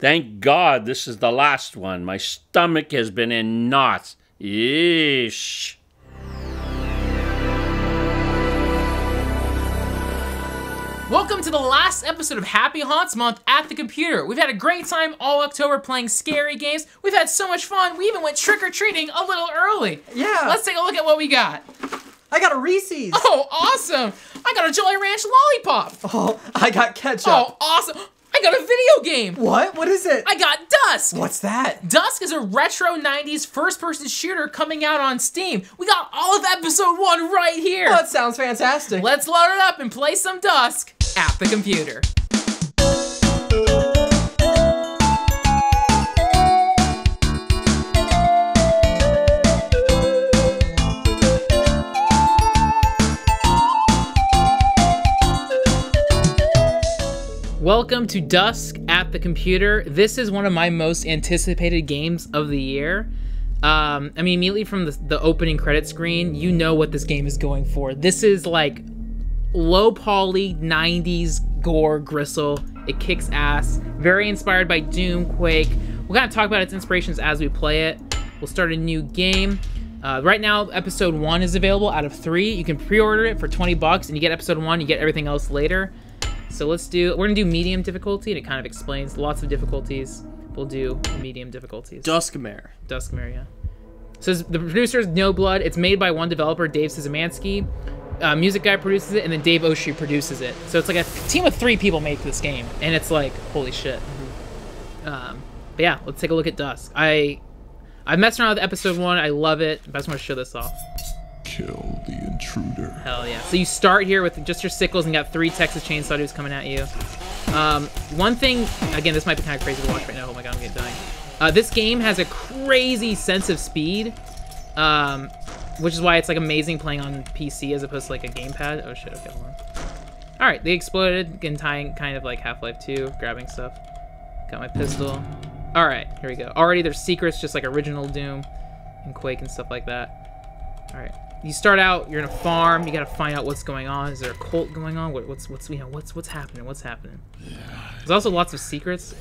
Thank God this is the last one. My stomach has been in knots. Yeesh. Welcome to the last episode of Happy Haunts Month at the Computer. We've had a great time all October playing scary games. We've had so much fun, we even went trick-or-treating a little early. Yeah. Let's take a look at what we got. I got a Reese's. Oh, awesome. I got a Jolly Ranch lollipop. Oh, I got ketchup. Oh, awesome. I got a video game. What? What is it? I got DUSK. What's that? DUSK is a retro 90s first-person shooter coming out on Steam. We got all of episode 1 right here. Oh, that sounds fantastic. Let's load it up and play some DUSK at the computer. Welcome to DUSK at the Computer. This is one of my most anticipated games of the year. I mean, immediately from the opening credit screen, you know what this game is going for. This is like low-poly 90s gore gristle. It kicks ass. Very inspired by Doom, Quake. We'll kind of talk about its inspirations as we play it. We'll start a new game. Right now, episode 1 is available out of 3. You can pre-order it for 20 bucks, and you get episode 1, you get everything else later. So we're gonna do medium difficulty, and it kind of explains lots of difficulties. We'll do medium difficulties. Duskmare, yeah. So the producer is No Blood. It's made by one developer, Dave Szymanski. Music guy produces it, and then Dave Oshie produces it. So it's like a team of 3 people make this game, and it's like, holy shit. But yeah, let's take a look at DUSK. I've messed around with episode 1. I love it. I just want to show this off. Kill the intruder. Hell yeah. So you start here with just your sickles and got 3 Texas Chainsaw dudes coming at you. One thing, again, this might be kind of crazy to watch right now. Oh my god, I'm getting dying. This game has a crazy sense of speed, which is why it's like amazing playing on PC as opposed to like a gamepad. Oh shit, okay, hold on. Alright, they exploded, again, tying kind of like Half-Life 2, grabbing stuff. Got my pistol. Alright, here we go. Already there's secrets just like original Doom and Quake and stuff like that. Alright. You start out, you're in a farm, you gotta find out what's going on. Is there a cult going on? What's happening? What's happening? There's also lots of secrets.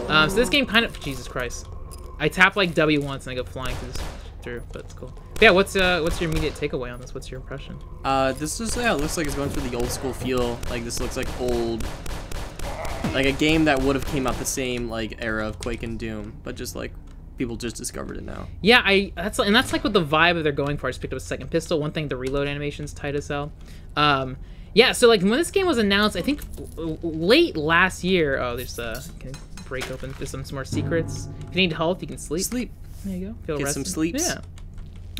So this game kind of, Jesus Christ. I tap like W once and I go flying through, but it's cool. But yeah, what's your immediate takeaway on this? What's your impression? this is, yeah, it looks like it's going through the old school feel. Like, this looks like old, like a game that would have came out the same, like, era of Quake and Doom, but just, like, people just discovered it now. Yeah, that's like what the vibe that they're going for. I just picked up a second pistol. One thing, the reload animation's tight as hell. Yeah, so, like, when this game was announced, I think late last year, oh, there's, can break open, there's some more secrets. If you need health, you can sleep. Sleep. There you go. Feel Get rested. some sleeps. Yeah.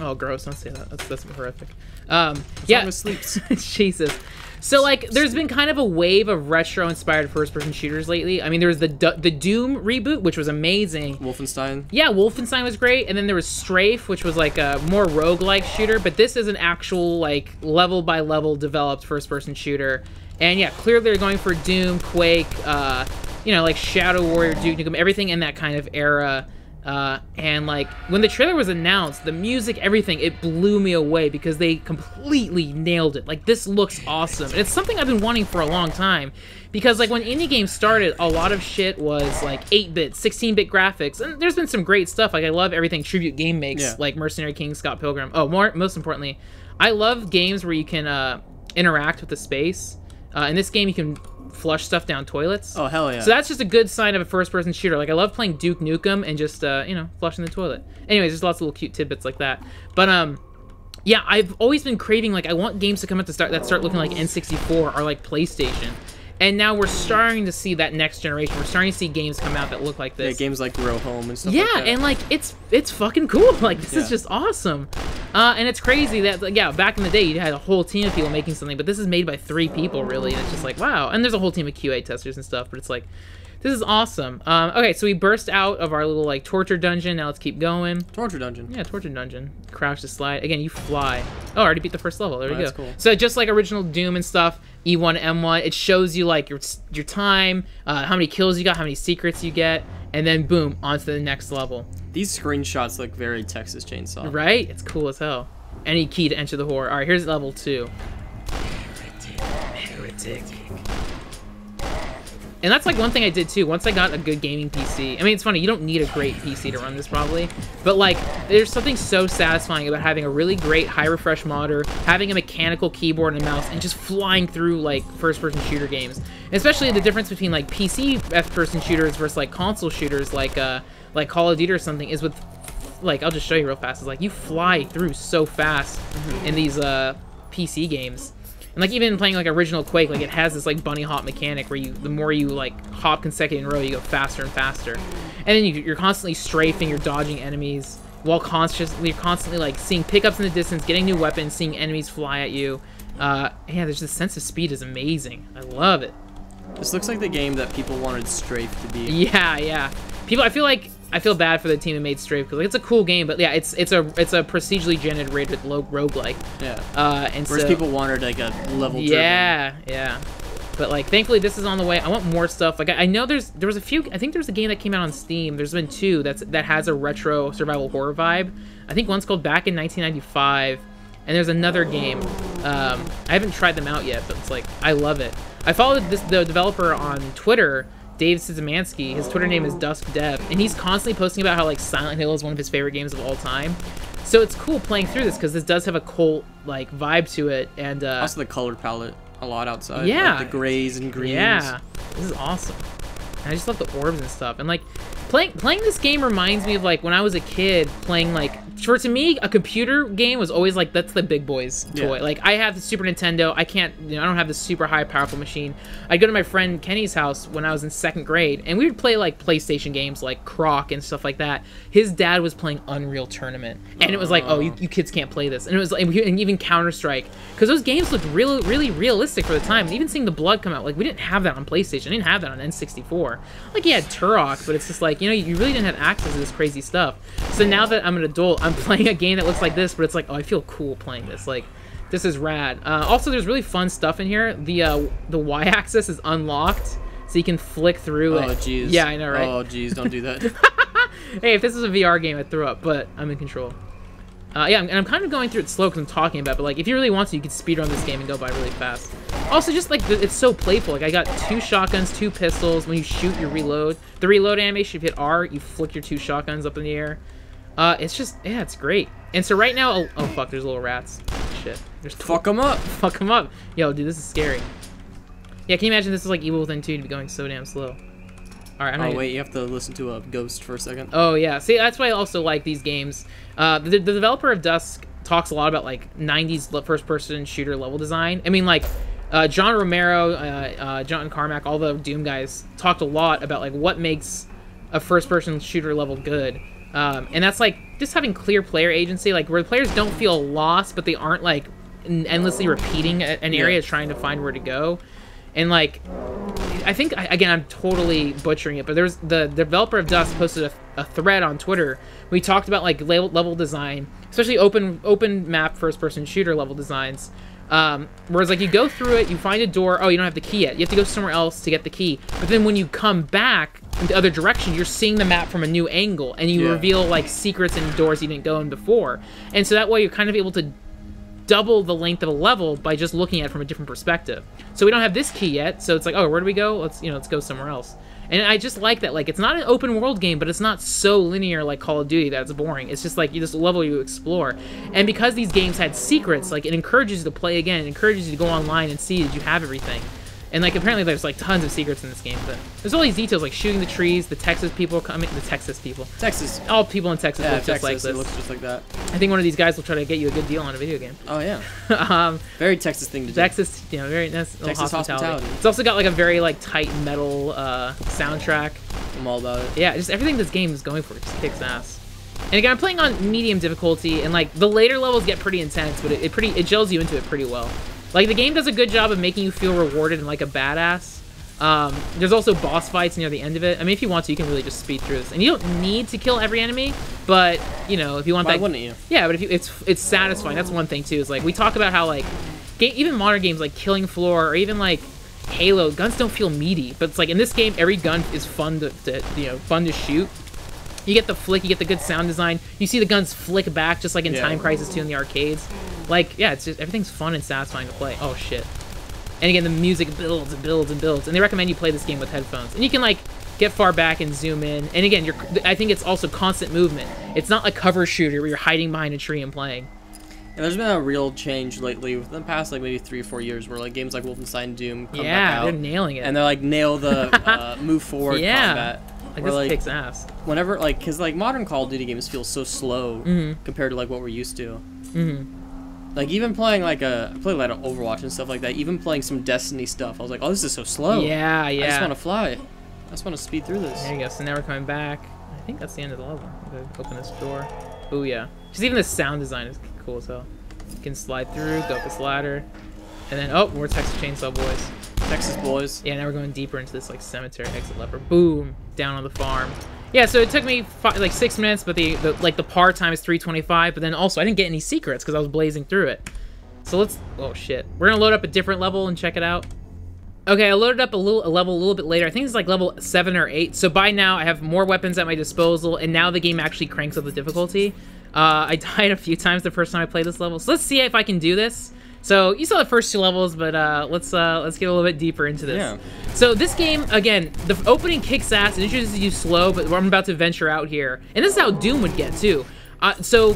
Oh, gross! Don't say that. That's horrific. What's yeah. wrong with sleeps? Jesus. So like, there's been kind of a wave of retro-inspired first-person shooters lately. I mean, there was the Doom reboot, which was amazing. Wolfenstein. Yeah, Wolfenstein was great, and then there was Strafe, which was like a more roguelike shooter. But this is an actual like level-by-level developed first-person shooter. And yeah, clearly they're going for Doom, Quake, you know, like Shadow Warrior, Duke Nukem, everything in that kind of era. And like when the trailer was announced, the music, everything, it blew me away because they completely nailed it. Like, this looks awesome. And it's something I've been wanting for a long time because like when indie games started, a lot of shit was like 8-bit, 16-bit graphics. And there's been some great stuff. Like, I love everything Tribute Game makes, yeah. Like Mercenary King, Scott Pilgrim. Oh, most importantly, I love games where you can interact with the space. In this game, you can flush stuff down toilets. Oh, hell yeah. So that's just a good sign of a first-person shooter. Like, I love playing Duke Nukem and just, you know, flushing the toilet. Anyways, there's lots of little cute tidbits like that. But, yeah, I've always been craving, like, I want games to come out that start looking like N64 or, like, PlayStation. And now we're starting to see that next generation. We're starting to see games come out that look like this. Yeah, games like Grow Home and stuff like that. Yeah, and, like, it's fucking cool. Like, this is just awesome. And it's crazy that, like, yeah, back in the day, you had a whole team of people making something, but this is made by 3 people, really, and it's just like, wow. And there's a whole team of QA testers and stuff, but it's like, this is awesome. Okay, so we burst out of our little, like, torture dungeon. Now let's keep going. Torture dungeon. Yeah, torture dungeon. Crouch to slide. Again, you fly. Oh, I already beat the first level. There we go. That's cool. So just like original Doom and stuff, E1, M1, it shows you, like, your time, how many kills you got, how many secrets you get, and then, boom, onto the next level. These screenshots look very Texas Chainsaw. Right? It's cool as hell. Any key to enter the horror. All right, here's level 2. Heretic. And that's like one thing I did too. Once I got a good gaming PC, I mean, it's funny, you don't need a great PC to run this probably, but like there's something so satisfying about having a really great high refresh monitor, having a mechanical keyboard and mouse, and just flying through like first-person shooter games. And especially the difference between like PC first-person shooters versus like console shooters like Call of Duty or something is with, like, I'll just show you real fast, is like you fly through so fast in these PC games. And like even playing like original Quake, like it has this like bunny hop mechanic where the more you like hop consecutive in a row, you go faster and faster. And then you're constantly strafing, you're dodging enemies while you're constantly like seeing pickups in the distance, getting new weapons, seeing enemies fly at you. Yeah, there's this sense of speed is amazing. I love it. This looks like the game that people wanted Strafe to be. Yeah. I feel bad for the team that made Strafe because like, it's a cool game, but yeah, it's a procedurally generated roguelike. Yeah. And whereas people wanted like a level. Yeah. But like, thankfully, this is on the way. I want more stuff. Like I know there was a few. I think there's a game that came out on Steam. There's been two that has a retro survival horror vibe. I think one's called Back in 1995, and there's another game. I haven't tried them out yet, but it's like I love it. I followed the developer on Twitter, Dave Szymanski. His Twitter name is DUSK Dev, and he's constantly posting about how like Silent Hill is one of his favorite games of all time. So it's cool playing through this because this does have a cult like vibe to it, and also the color palette a lot outside. Yeah, like the grays and greens. Yeah, this is awesome. And I just love the orbs and stuff, and like playing this game reminds me of like when I was a kid playing like. To me, a computer game was always like, that's the big boys toy. Yeah. Like, I have the Super Nintendo. I don't have this super high powerful machine. I'd go to my friend Kenny's house when I was in 2nd grade, and we would play like PlayStation games like Croc and stuff like that. His dad was playing Unreal Tournament, and it was like, oh, you kids can't play this. And it was like, and even Counter-Strike, because those games looked really realistic for the time. And even seeing the blood come out, like, we didn't have that on PlayStation. I didn't have that on N64. Like, you had Turok, but it's just like, you really didn't have access to this crazy stuff. So now that I'm an adult, I'm playing a game that looks like this, but it's like, oh, I feel cool playing this. Like, this is rad. Also, there's really fun stuff in here. The Y-axis is unlocked, so you can flick through it. Oh, jeez. Yeah, I know, right? Oh, jeez, don't do that. Hey, if this was a VR game, I'd throw up, but I'm in control. Yeah, and I'm kind of going through it slow because I'm talking about it, but like, if you really want to, you could speedrun this game and go by really fast. Also, just like, it's so playful. Like, I got 2 shotguns, 2 pistols. When you shoot, you reload. The reload animation, if you hit R, you flick your 2 shotguns up in the air. It's just, yeah, it's great. And so right now, oh fuck, there's little rats. Shit. Fuck them up. Fuck them up. Yo, dude, this is scary. Yeah, can you imagine this is like Evil Within 2 to be going so damn slow? Alright, wait, you have to listen to a ghost for a second. Oh, yeah. See, that's why I also like these games. The developer of Dusk talks a lot about, like, 90s first-person shooter level design. I mean, like, John Romero, John Carmack, all the Doom guys talked a lot about, like, what makes a first-person shooter level good. And that's, like, just having clear player agency, like, where the players don't feel lost, but they aren't, like, endlessly repeating an area trying to find where to go. And, like, I think, again, I'm totally butchering it, but there's the developer of Dusk posted a thread on Twitter where he talked about, like, level design, especially open map first-person shooter level designs. Whereas, like, you go through it, you find a door, oh, you don't have the key yet. You have to go somewhere else to get the key. But then when you come back in the other direction, you're seeing the map from a new angle, and you reveal, like, secrets and doors you didn't go in before. And so that way you're kind of able to double the length of a level by just looking at it from a different perspective. So we don't have this key yet, so it's like, oh, where do we go? Let's go somewhere else. And I just like that. Like, it's not an open world game, but it's not so linear like Call of Duty that it's boring. It's just like this level you explore. And because these games had secrets, like, it encourages you to play again. It encourages you to go online and see that you have everything. And, like, apparently there's, like, tons of secrets in this game, but there's all these details, like shooting the trees, the Texas people coming, Texas. All people in Texas look just like this. It looks just like that. I think one of these guys will try to get you a good deal on a video game. Oh, yeah. Very Texas thing to do. Texas, very nice. Texas hospitality. It's also got, like, a very, like, tight metal soundtrack. I'm all about it. Yeah, just everything this game is going for just kicks ass. And again, I'm playing on medium difficulty, and, like, the later levels get pretty intense, but it gels you into it pretty well. Like, the game does a good job of making you feel rewarded and like a badass. There's also boss fights near the end of it. I mean, if you want to, you can really just speed through this. And you don't need to kill every enemy, but, if you want Why wouldn't you? Yeah, but it's satisfying. That's one thing, too, is, like, we talk about how, like, even modern games like Killing Floor or even, like, Halo, guns don't feel meaty. But it's like, in this game, every gun is fun to shoot. You get the flick, you get the good sound design. You see the guns flick back, just like in Time Crisis 2 in the arcades. Like, yeah, it's just, everything's fun and satisfying to play. Oh, shit. And again, the music builds and builds and builds. And they recommend you play this game with headphones. And you can like get far back and zoom in. And again, I think it's also constant movement. It's not a cover shooter where you're hiding behind a tree and playing. And there's been a real change lately within the past like maybe 3 or 4 years where like games like Wolfenstein Doom come back out. They're nailing it. And they're like nail the move forward combat. Like this kicks ass. Whenever like cuz like modern Call of Duty games feel so slow compared to like what we're used to. Like even playing like I played a lot of Overwatch and stuff like that. Even playing some Destiny stuff, I was like, "Oh, this is so slow." Yeah. I just want to fly. I just want to speed through this. There you go. So now we're coming back. I think that's the end of the level. Open this door. Oh yeah. Just even the sound design is cool as hell. You can slide through, go up this ladder, and then more Texas Chainsaw Boys. Texas boys. Yeah, now we're going deeper into this like cemetery exit lever. Boom, down on the farm. Yeah, so it took me like 6 minutes, but the par time is 325. But then also I didn't get any secrets because I was blazing through it. So let's. Oh shit, we're gonna load up a different level and check it out. Okay, I loaded up a level a little bit later. I think it's like level 7 or 8. So by now I have more weapons at my disposal, and now the game actually cranks up the difficulty. I died a few times the first time I played this level, so let's see if I can do this. So you saw the first 2 levels, but let's get a little bit deeper into this. Yeah. So this game, again, the opening kicks ass. It introduces you slow, but I'm about to venture out here, and this is how Doom would get too. So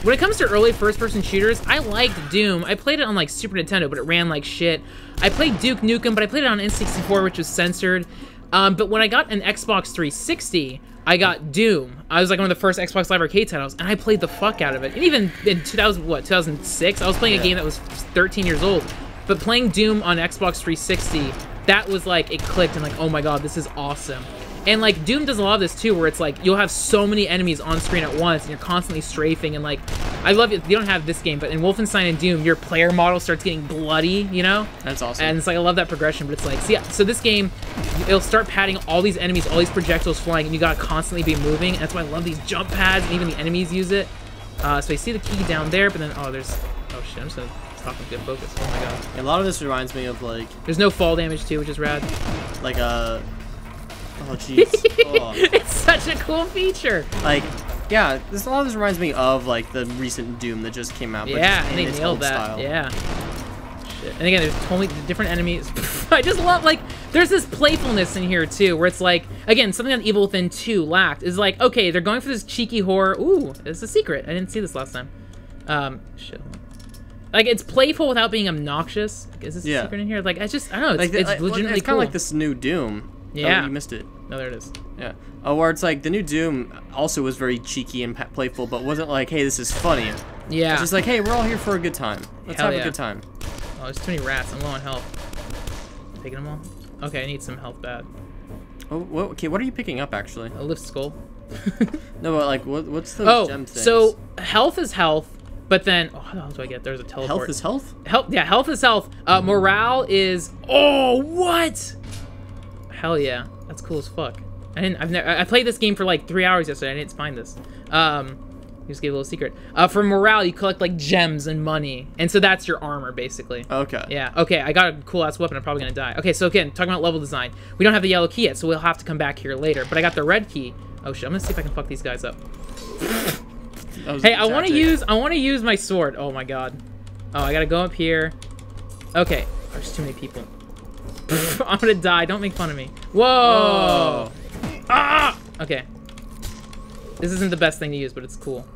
when it comes to early first-person shooters, I liked Doom. I played it on like Super Nintendo, but it ran like shit. I played Duke Nukem, but I played it on N64, which was censored. But when I got an Xbox 360, I got Doom. I was like one of the first Xbox Live Arcade titles, and I played the fuck out of it. And even in 2006, I was playing a game that was 13 years old. But playing Doom on Xbox 360, that was like, it clicked and like, oh my god, this is awesome. And like Doom does a lot of this too, where it's like you'll have so many enemies on screen at once, and you're constantly strafing. And like, I love it. You don't have this game, but in Wolfenstein and Doom, your player model starts getting bloody. You know? That's awesome. And it's like I love that progression. But it's like, see, so this game, it'll start padding all these enemies, all these projectiles flying, and you gotta constantly be moving. And that's why I love these jump pads, and even the enemies use it. So I see the key down there, but then there's shit. I'm just gonna stop and get focus. Oh my god. A lot of this reminds me of like. There's no fall damage too, which is rad. Like Oh jeez. Oh. It's such a cool feature. Like, yeah, a lot of this reminds me of like the recent Doom that just came out. But Yeah, just and in they its nailed old that. style. Yeah. Shit. And again, there's totally different enemies. I just love like there's this playfulness in here too, where it's like again something that Evil Within 2 lacked is like okay, they're going for this cheeky horror. Ooh, it's a secret. I didn't see this last time. Shit. Like it's playful without being obnoxious. Like, is this a secret in here? Like I don't know. It's, like it's legitimately it's kind of like this new Doom. Yeah. Oh, you missed it. No, there it is. Yeah. Oh, where it's like the new Doom also was very cheeky and playful, but wasn't like, hey, this is funny. Yeah. It's just like, hey, we're all here for a good time. Let's Hell have yeah. a good time. Oh, there's too many rats. I'm low on health. Taking them all? Okay, I need some health bad. Oh, okay, what are you picking up actually? A lift skull. No, but like, what's the gem things? So health is health, but then how the hell do I get? There's a teleport. Health is health? Health is health. Morale is. Oh, what? Hell yeah, that's cool as fuck. I played this game for like 3 hours yesterday. I didn't find this. Just gave a little secret. For morale, you collect like gems and money, and so that's your armor basically. Okay. Yeah. Okay. I got a cool ass weapon. I'm probably gonna die. Okay. So again, talking about level design, we don't have the yellow key yet, so we'll have to come back here later. But I got the red key. Oh shit! I'm gonna see if I can fuck these guys up. Hey, I want to use my sword. Oh my god. Oh, I gotta go up here. Okay. There's too many people. I'm gonna die. Don't make fun of me. Whoa. Ah! Okay. This isn't the best thing to use, but it's cool.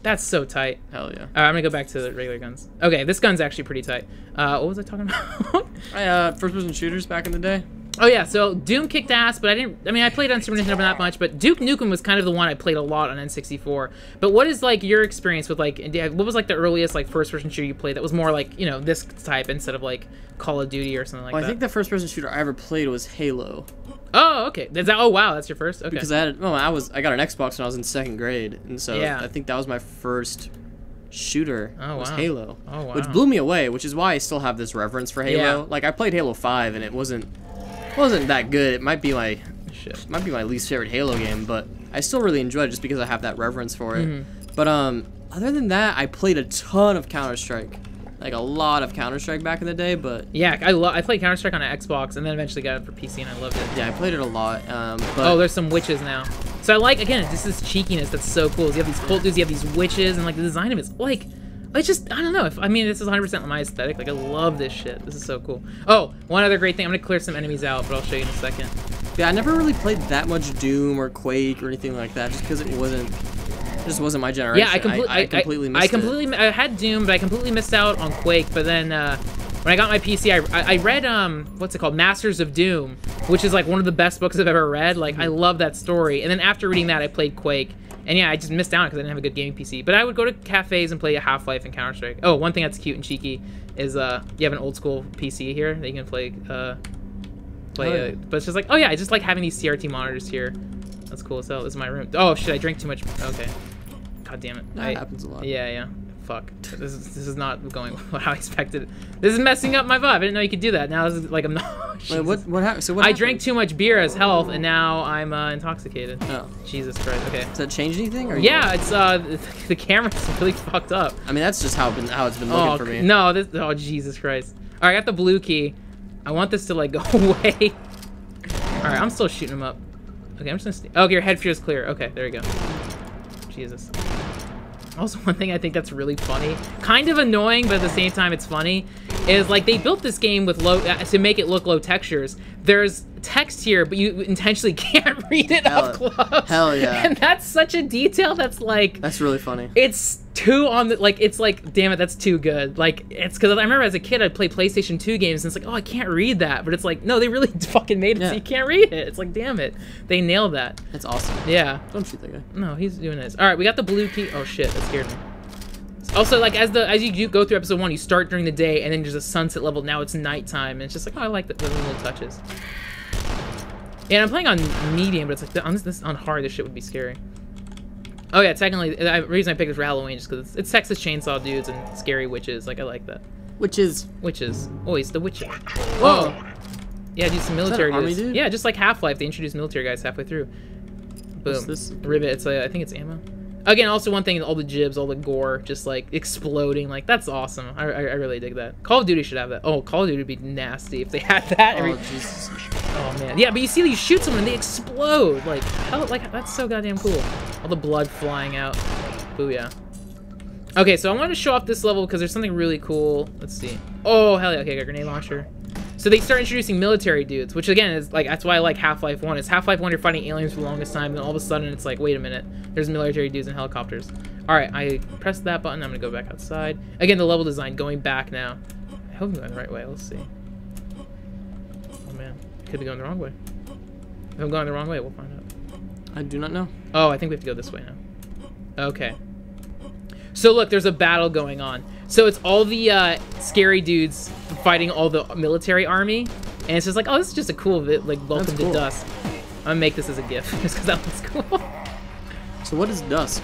That's so tight. Hell yeah. I'm gonna go back to the regular guns. Okay, this gun's actually pretty tight. What was I talking about? First-person shooters back in the day. Oh yeah, so Doom kicked ass, but I played on Super Nintendo not much, but Duke Nukem was kind of the one I played a lot on N64. But what is like your experience with like, what was like the earliest like first-person shooter you played that was more like, you know, this type instead of like Call of Duty or something like that? I think the first-person shooter I ever played was Halo. Oh, okay. Oh wow, that's your first? Okay. Because I got an Xbox when I was in 2nd grade, and so yeah. I think that was my first shooter. Was wow. Halo. Oh wow. Which blew me away, which is why I still have this reverence for Halo. Yeah. Like I played Halo 5 and it wasn't that good. It might be my least favorite Halo game, but I still really enjoyed it just because I have that reverence for it. Mm-hmm. But other than that, I played a ton of Counter-Strike. Like a lot of Counter-Strike back in the day, but yeah, I played Counter-Strike on an Xbox and then eventually got it for PC and I loved it. yeah, I played it a lot. But oh, there's some witches now. So I like, again, just this cheekiness that's so cool. You have these cult dudes, you have these witches, and like the design of it's like, It's just, I don't know. I mean, this is 100% my aesthetic. Like, I love this shit. This is so cool. Oh, one other great thing. I'm gonna clear some enemies out, but I'll show you in a second. Yeah, I never really played that much Doom or Quake or anything like that, just because it just wasn't my generation. Yeah, I completely missed it. I had Doom, but I completely missed out on Quake. But then when I got my PC, I read what's it called, Masters of Doom, which is like one of the best books I've ever read. Like, I love that story. And then after reading that, I played Quake. And yeah, I just missed out because I didn't have a good gaming PC. But I would go to cafes and play Half-Life and Counter-Strike. Oh, one thing that's cute and cheeky is you have an old school PC here that you can play. But it's just like, oh yeah, I just like having these CRT monitors here. That's cool as hell. This is my room. Oh shit, I drank too much. Okay. God damn it. That happens a lot. Yeah. Fuck. This is not going how I expected. This is messing up my vibe. I didn't know you could do that. Now this is like I'm not. Wait, what happened? So what I happened? drank too much beer as health, and now I'm intoxicated. Oh. Jesus Christ. Okay. Does that change anything? Or Yeah, it's the camera's really fucked up. I mean, that's just how it's been looking for me. No, this. Oh Jesus Christ. All right, I got the blue key. I want this to like go away. All right, I'm still shooting him up. Okay, I'm just gonna. Okay, your head fear is clear. Okay, there you go. Jesus. Also, one thing I think that's really funny, kind of annoying, but at the same time it's funny, is like they built this game with to make it look low textures. There's text here, but you intentionally can't read it up close. Hell yeah. And that's such a detail that's like... That's really funny. It's too on the... Like, it's like, damn it, that's too good. Like, it's because I remember as a kid, I'd play PlayStation 2 games, and it's like, oh, I can't read that. But it's like, no, they really fucking made it so you can't read it. It's like, damn it. They nailed that. That's awesome. Yeah. Don't shoot that guy. No, he's doing this. All right, we got the blue key. Oh, shit, that scared me. Also, like, as you go through episode 1, you start during the day, and then there's a sunset level. Now it's nighttime, and it's just like, oh, I like the little touches. Yeah, I'm playing on medium, but it's like on hard, this shit would be scary. Oh yeah, technically, the reason I picked it for Halloween is because it's Texas Chainsaw Dudes and scary witches. Like, I like that. Witches. Always the witches. Whoa. Yeah, do some military army dudes. dude? Yeah, just like Half-Life, they introduced military guys halfway through. Boom. What's this? Ribbit. It's I think it's ammo. Again, also one thing, all the jibs, all the gore, just like exploding, like that's awesome. I really dig that. Call of Duty should have that. Oh, Call of Duty would be nasty if they had that. Oh Jesus. Oh man, yeah, but you see, you shoot someone and they explode. Like, hell, like that's so goddamn cool. All the blood flying out. Booyah. Okay, so I wanted to show off this level because there's something really cool. Let's see. Oh hell yeah, okay, I got a grenade launcher. So they start introducing military dudes, which again is like, that's why I like Half-Life 1. It's Half-Life 1, you're fighting aliens for the longest time, and all of a sudden it's like, wait a minute, there's military dudes in helicopters. All right, I pressed that button. I'm gonna go back outside. Again, the level design going back now. I hope I'm going the right way. Let's see. Oh man, could be going the wrong way. If I'm going the wrong way, we'll find out. I do not know. Oh, I think we have to go this way now. Okay. So look, there's a battle going on. So it's all the scary dudes fighting all the military army, and it's just like, oh, this is just a cool bit, like welcome to Dusk. I'm gonna make this as a GIF just because that looks cool. So what is Dusk?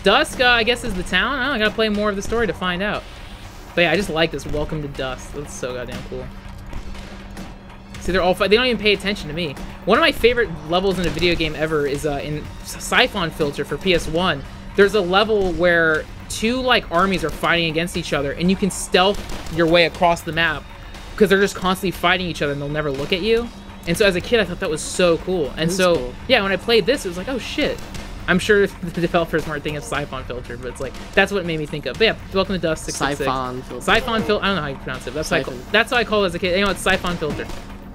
Dusk, I guess, is the town. I gotta play more of the story to find out. But yeah, I just like this welcome to Dusk. That's so goddamn cool. See, they're all they don't even pay attention to me. One of my favorite levels in a video game ever is in Siphon Filter for PS1. There's a level where two like armies are fighting against each other, and you can stealth your way across the map because they're just constantly fighting each other and they'll never look at you. And so as a kid, I thought that was so cool. And so cool. Yeah, when I played this, it was like, oh shit. I'm sure the developers weren't thinking of Siphon Filter, but it's like, that's what it made me think of. But yeah, welcome to Dusk 666. Siphon Filter. Siphon Filter. I don't know how you pronounce it. That's how I call it as a kid. You know, it's Siphon Filter.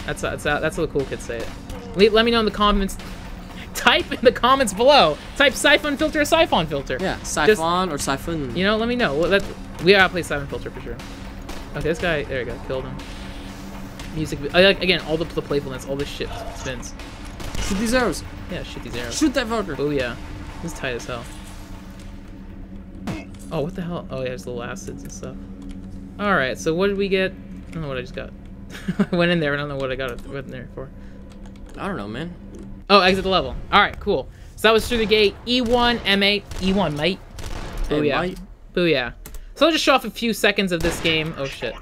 That's how the cool kids say it. Let me know in the comments. Type in the comments below. Type Siphon Filter or Siphon Filter. Yeah, Siphon or Siphon. You know, let me know. Well, we gotta play Siphon Filter for sure. Okay, this guy, there you go, killed him. Music, again, all the playfulness, all this shit spins. Shoot these arrows. Yeah, shoot these arrows. Shoot that fucker. Oh yeah, this is tight as hell. Oh, what the hell? Oh yeah, there's little acids and stuff. All right, so what did we get? I don't know what I just got. I went in there, I don't know what I got in there for. I don't know, man. Oh, exit the level. All right, cool. So that was through the gate. E1, M8, E1, mate. Booyah. Booyah. So I'll just show off a few seconds of this game. Oh, shit.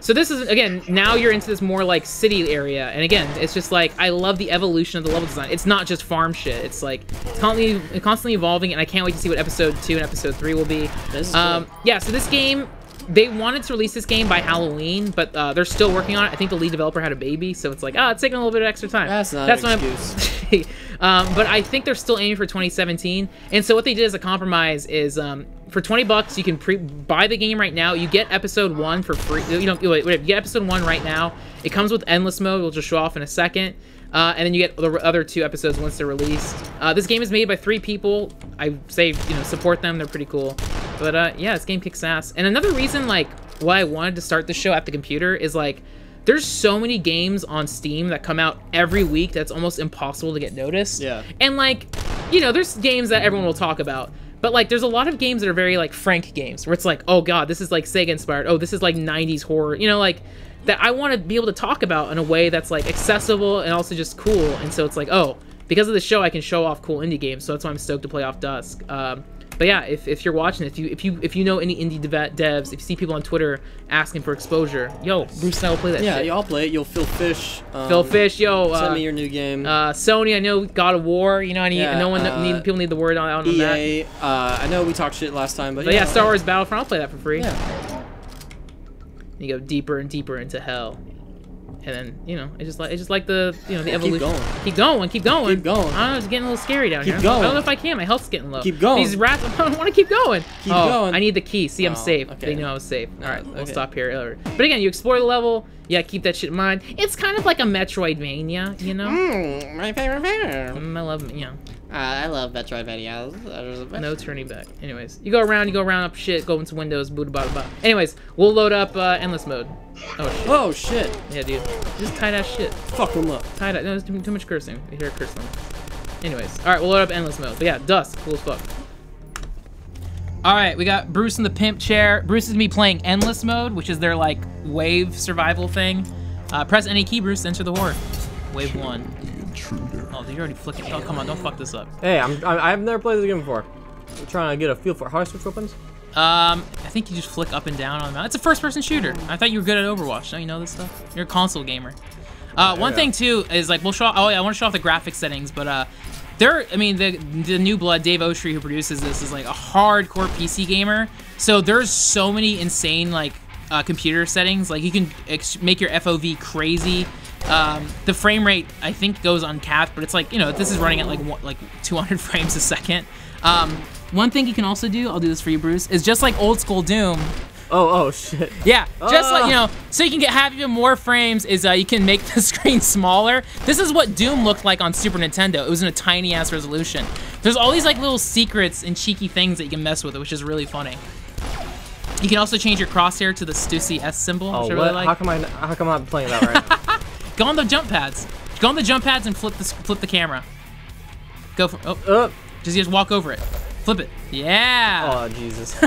So this is, again, now you're into this more, like, city area. And again, it's just, like, I love the evolution of the level design. It's not just farm shit. It's, like, it's constantly evolving, and I can't wait to see what Episode 2 and Episode 3 will be. Cool. Yeah, so this game... They wanted to release this game by Halloween, but they're still working on it. I think the lead developer had a baby, so it's like, it's taking a little bit of extra time. That's not an excuse. But I think they're still aiming for 2017. And so what they did as a compromise is for $20, you can buy the game right now. You get episode 1 for free. You know, wait, you get episode 1 right now. It comes with endless mode. We'll just show off in a second. And then you get the other 2 episodes once they're released. This game is made by 3 people. I say, you know, support them. They're pretty cool. But yeah, this game kicks ass. And another reason, like, why I wanted to start the show at the computer is, like, there's so many games on Steam that come out every week that's almost impossible to get noticed. Yeah. And, like, you know, there's games that everyone will talk about. But, like, there's a lot of games that are very, like, frank games. Where it's like, oh, God, this is, like, Sega-inspired. Oh, this is, like, 90s horror. You know, like, that I want to be able to talk about in a way that's, like, accessible and also just cool. And so it's like, oh, because of the show, I can show off cool indie games. So that's why I'm stoked to play off Dusk. But yeah, if you're watching, if you know any indie devs, if you see people on Twitter asking for exposure, yo, Bruce and I will play that shit. Yeah, y'all play it. You'll Phil Fish. Phil Fish, yo. Send me your new game. Sony, I know God of War. You know, people need the word on EA, that. I know we talked shit last time, but yeah, Star Wars Battlefront, I'll play that for free. Yeah. You go deeper and deeper into hell. And then, you know, it's just like the, you know, the evolution. Keep going. Keep going. Keep going. I don't know, it's getting a little scary down here. Keep going. I don't know if I can. My health's getting low. Keep going. These rats, I don't want to keep going. Keep going. I need the key. See, I'm safe. Okay. They know I was safe. All right, we'll okay. stop here. But again, you explore the level. Yeah, keep that shit in mind. It's kind of like a Metroidvania, you know? My favorite game. I love, you know. I love Metroidvanias. No turning back. Anyways, you go around up shit, go into windows, boo ba ba. Anyways, we'll load up endless mode. Oh shit. Oh shit. Yeah, dude. Just tight ass shit. Fuck them up. Tight ass. No, there's too much cursing. I hear a curse them. Anyways, all right, we'll load up endless mode. But yeah, Dusk, cool as fuck. All right, we got Bruce in the pimp chair. Bruce is gonna be playing endless mode, which is their like wave survival thing. Press any key, Bruce, to enter the horde. Wave 1. Oh, dude, you're already flicking. Oh, come on, don't fuck this up. Hey, I've never played this game before. I'm trying to get a feel for how I switch weapons. I think you just flick up and down on the mouse. It's a first-person shooter. I thought you were good at Overwatch. Don't you know this stuff? You're a console gamer. One thing too is like we'll show. Oh yeah, I want to show off the graphic settings, but I mean the new blood Dave Oshry who produces this is like a hardcore PC gamer. So there's so many insane like computer settings. Like you can make your FOV crazy. The frame rate I think goes uncapped, but it's like, you know, this is running at like 200 frames a second. One thing you can also do, I'll do this for you, Bruce, is just like old school Doom. Oh shit. Yeah, just like, you know, so you can have even more frames is you can make the screen smaller. This is what Doom looked like on Super Nintendo. It was in a tiny ass resolution. There's all these like little secrets and cheeky things that you can mess with, which is really funny. You can also change your crosshair to the Stussy S symbol, which I really like. How come I'm not playing that right? Go on the jump pads. Go on the jump pads and flip the camera. Go for just walk over it. Flip it. Yeah. Oh Jesus.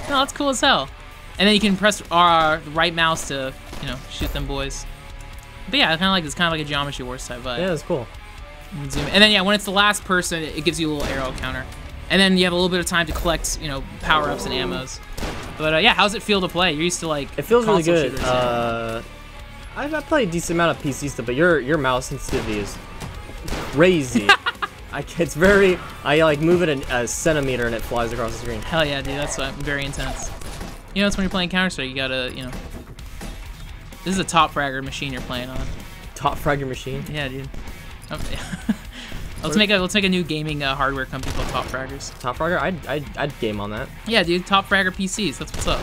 No, that's cool as hell. And then you can press right mouse to, you know, shoot them boys. But yeah, it's kind of like a Geometry Wars type vibe. Yeah, that's cool. Zoom. And then yeah, when it's the last person, it gives you a little arrow counter. And then you have a little bit of time to collect, you know, power-ups and ammos. But yeah, how's it feel to play? You're used to like it feels really good. Shooters, yeah. I play a decent amount of PC stuff, but your mouse sensitivity is crazy. It's very. I like move it a centimeter and it flies across the screen. Hell yeah, dude. That's very intense. You know, it's when you're playing Counter-Strike, you gotta, you know. This is a top fragger machine you're playing on. Top fragger machine? Yeah, dude. Oh, yeah. let's make a new gaming hardware company called Top Fraggers. Top Fragger? I'd game on that. Yeah, dude. Top Fragger PCs. That's what's up.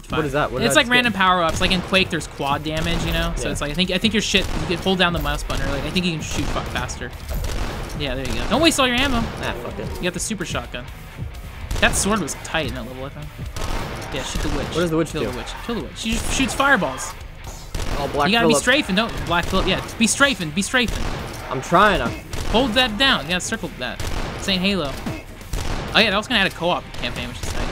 What is that? It's like random power-ups. Like in Quake, there's quad damage, you know. So it's like I think your shit. You can hold down the mouse button, or like I think you can shoot faster. Yeah, there you go. Don't waste all your ammo. Ah, fuck it. You got the super shotgun. That sword was tight in that level, I think. Yeah, shoot the witch. What does the witch do? Kill the witch. Kill the witch. She just shoots fireballs. Oh, Black You gotta be Phillip. strafing, don't Black Phillip. Yeah, be strafing. Be strafing. I'm trying. Hold that down. Yeah, circle that. This ain't Halo. Oh yeah, I was gonna add a co-op campaign, which is tight.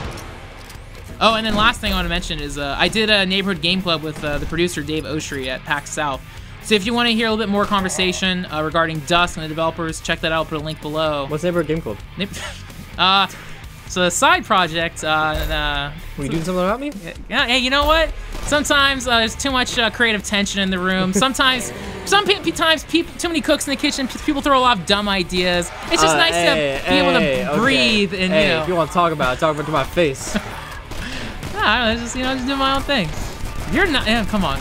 Oh, and then last thing I want to mention is I did a neighborhood game club with the producer Dave Oshry at PAX South. So if you want to hear a little bit more conversation regarding Dusk and the developers, check that out. I'll put a link below. What's neighborhood game club? So a side project. Were you doing something about me? Yeah. Hey, you know what? Sometimes there's too much creative tension in the room. Sometimes, too many cooks in the kitchen. People throw a lot of dumb ideas. It's just nice to be able to breathe and you know. If you want to talk about it, talk about it to my face. I don't know, just do my own thing. You're not. Yeah, come on.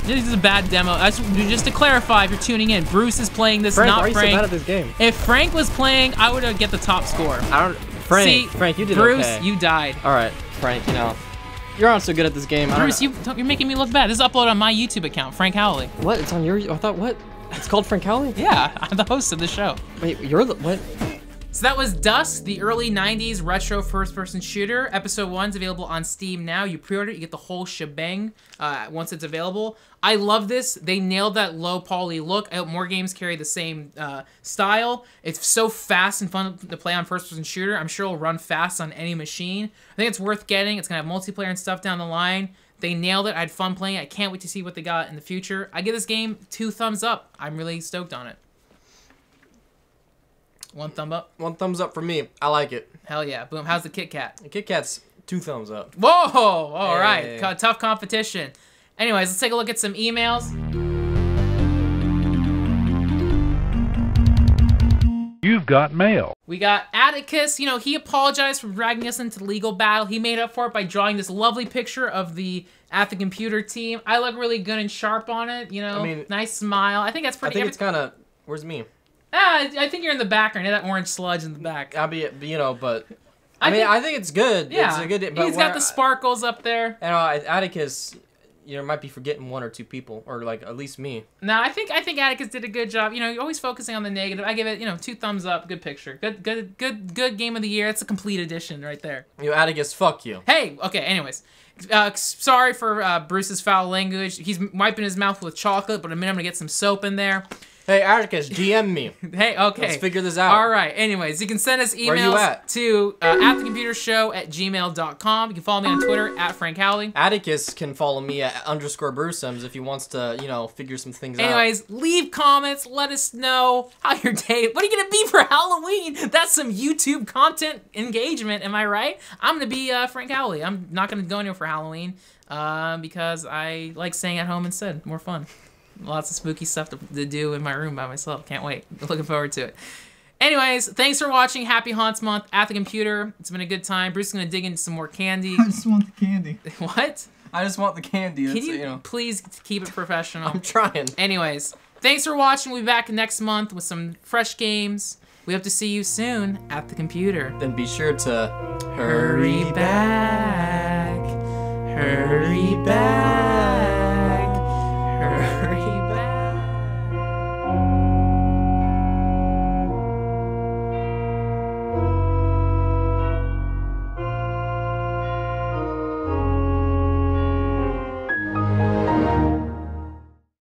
This is a bad demo. Just to clarify, if you're tuning in, Bruce is playing this, Frank, not why are you Frank. so bad at this game? If Frank was playing, I would get the top score. I don't. Frank, See, Frank, you did Bruce, okay. you died. All right, Frank, you know, you're not so good at this game. Bruce, you're making me look bad. This is uploaded on my YouTube account, Frank Howley. What? It's on your. I thought what? It's called Frank Howley? Yeah, I'm the host of the show. Wait, you're the what? So that was Dusk, the early 90s retro first-person shooter. Episode 1's available on Steam now. You pre-order it, you get the whole shebang once it's available. I love this. They nailed that low-poly look. I hope more games carry the same style. It's so fast and fun to play on first-person shooter. I'm sure it'll run fast on any machine. I think it's worth getting. It's going to have multiplayer and stuff down the line. They nailed it. I had fun playing it. I can't wait to see what they got in the future. I give this game 2 thumbs up. I'm really stoked on it. 1 thumb up. 1 thumbs up for me. I like it. Hell yeah. Boom. How's the Kit Kat? The Kit Kat's 2 thumbs up. Whoa! All right. Hey. Tough competition. Anyways, let's take a look at some emails. You've got mail. We got Atticus. You know, he apologized for dragging us into legal battle. He made up for it by drawing this lovely picture of the At The Computer team. I look really good and sharp on it. You know, I mean, nice smile. I think that's pretty. I think it's kind of. Where's me? I think you're in the background. That orange sludge in the back. I'll be, you know, but. I think it's good. Yeah, it's a good. But he's got the sparkles up there. And Atticus, you know, might be forgetting 1 or 2 people, or like at least me. No, I think Atticus did a good job. You know, you're always focusing on the negative. I give it, 2 thumbs up. Good picture. Good game of the year. It's a complete edition right there. You Atticus, fuck you. Hey, okay. Anyways, sorry for Bruce's foul language. He's wiping his mouth with chocolate, but in a minute I'm gonna get some soap in there. Hey Atticus, GM me. Hey, okay. Let's figure this out. All right. Anyways, you can send us emails Where you at? to AtTheComputerShow@gmail.com. You can follow me on Twitter @FrankHowley. Atticus can follow me at _Bruceums if he wants to, you know, figure some things out. Anyways, leave comments. Let us know how your day. What are you gonna be for Halloween? That's some YouTube content engagement. Am I right? I'm gonna be Frank Howley. I'm not gonna go anywhere for Halloween because I like staying at home instead. More fun. Lots of spooky stuff to do in my room by myself. Can't wait. Looking forward to it. Anyways, thanks for watching. Happy Haunts Month at the computer. It's been a good time. Bruce is going to dig into some more candy. I just want the candy. What? I just want the candy. Can you please keep it professional? I'm trying. Anyways, thanks for watching. We'll be back next month with some fresh games. We hope to see you soon at the computer. Then be sure to Hurry back. Hurry back. Hurry